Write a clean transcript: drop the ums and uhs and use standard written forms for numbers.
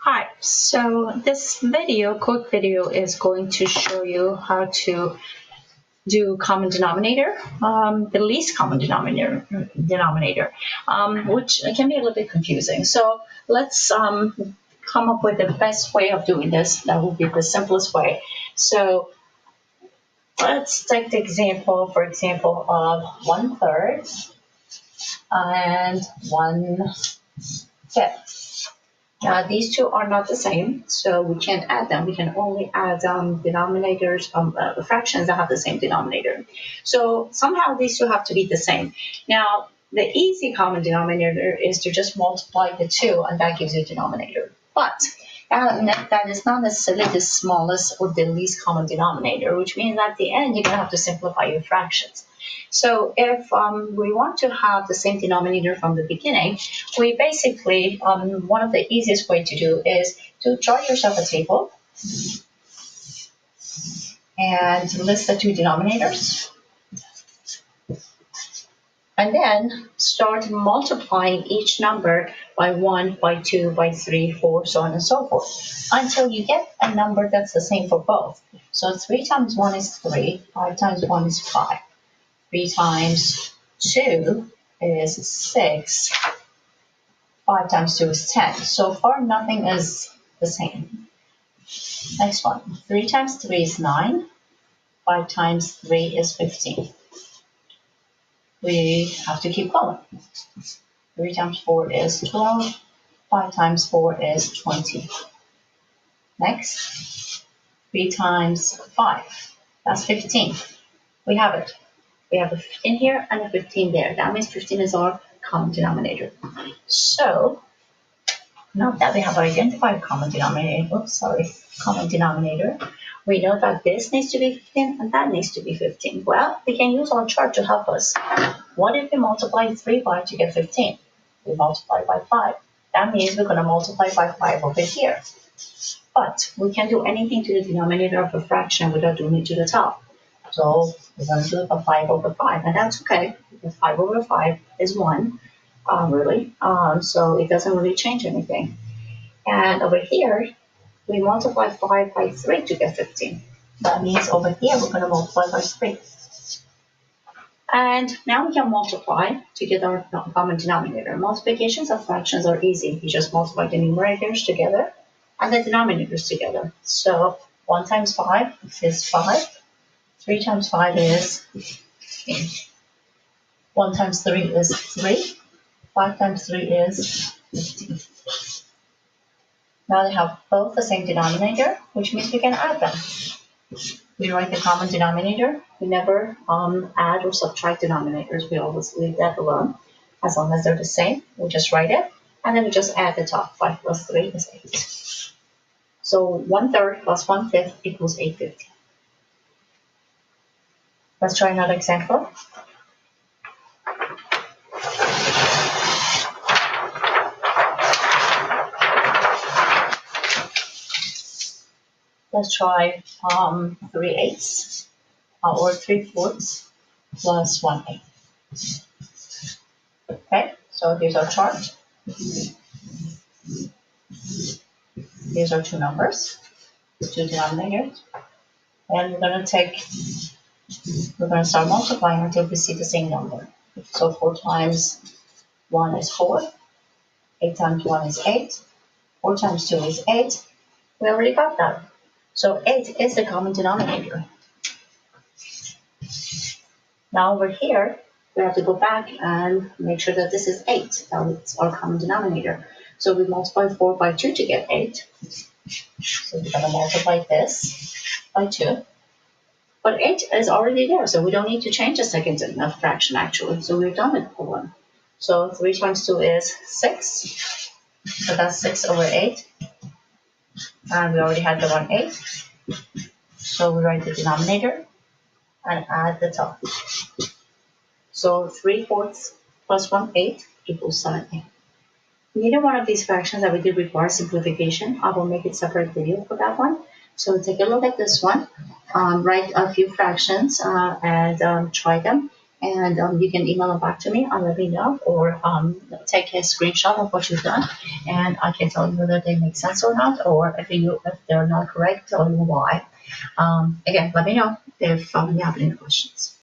Hi, so this quick video is going to show you how to do common denominator, the least common denominator, which can be a little bit confusing. So let's come up with the best way of doing this. That will be the simplest way. So let's take the example, for example, of 1/3 and 1/5. These two are not the same, so we can't add them. We can only add denominators, fractions that have the same denominator. So somehow these two have to be the same. Now, the easy common denominator is to just multiply the two, and that gives you a denominator. But that is not necessarily the smallest or the least common denominator, which means at the end you're going to have to simplify your fractions. So if we want to have the same denominator from the beginning, we basically, one of the easiest way to do is to draw yourself a table and list the two denominators. And then start multiplying each number by 1, by 2, by 3, 4, so on and so forth, until you get a number that's the same for both. So 3 times 1 is 3, 5 times 1 is 5. 3 times 2 is 6. 5 times 2 is 10. So far, nothing is the same. Next one. 3 times 3 is 9. 5 times 3 is 15. We have to keep going. 3 times 4 is 12. 5 times 4 is 20. Next. 3 times 5. That's 15. We have it. We have a 15 here and a 15 there. That means 15 is our common denominator. So now that we have identified common denominator, we know that this needs to be 15 and that needs to be 15. Well, we can use our chart to help us. What if we multiply 3 by to get 15? We multiply by 5. That means we're going to multiply by 5 over here. But we can't do anything to the denominator of a fraction without doing it to the top. So we're going to do a 5 over 5, and that's okay, because 5 over 5 is 1, really. So it doesn't really change anything. And over here, we multiply 5 by 3 to get 15. That means over here, we're going to multiply by 3. And now we can multiply to get our common denominator. Multiplications of fractions are easy. You just multiply the numerators together and the denominators together. So 1 times 5 is 5. 3 times 5 is 15. 1 times 3 is 3. 5 times 3 is 15. Now they have both the same denominator, which means we can add them. We write the common denominator. We never add or subtract denominators. We always leave that alone. As long as they're the same, we just write it. And then we just add the top. 5 plus 3 is 8. So 1/3 plus 1/5 equals 8/15. Let's try another example. Let's try 3/8 or 3/4 plus 1/8. Okay, so here's our chart. These are two numbers, two denominators, and we're going to start multiplying until we see the same number. So 4 times 1 is 4, 8 times 1 is 8, 4 times 2 is 8. We already got that. So 8 is the common denominator. Now over here, we have to go back and make sure that this is 8. That's our common denominator. So we multiply 4 by 2 to get 8. So we're going to multiply this by 2. But 8 is already there, so we don't need to change the second fraction actually. So we're done with the one. So 3 times 2 is 6. So that's 6 over 8. And we already had the 1/8. So we write the denominator and add the top. So 3/4 plus 1/8 equals 7/8. Neither one of these fractions that we did require simplification. I will make a separate video for that one. So take a look at this one. Write a few fractions and try them. and you can email them back to me and let me know, or take a screenshot of what you've done, and I can tell you whether they make sense or not, or if they're not correct, tell you why. Again, let me know if you have any questions.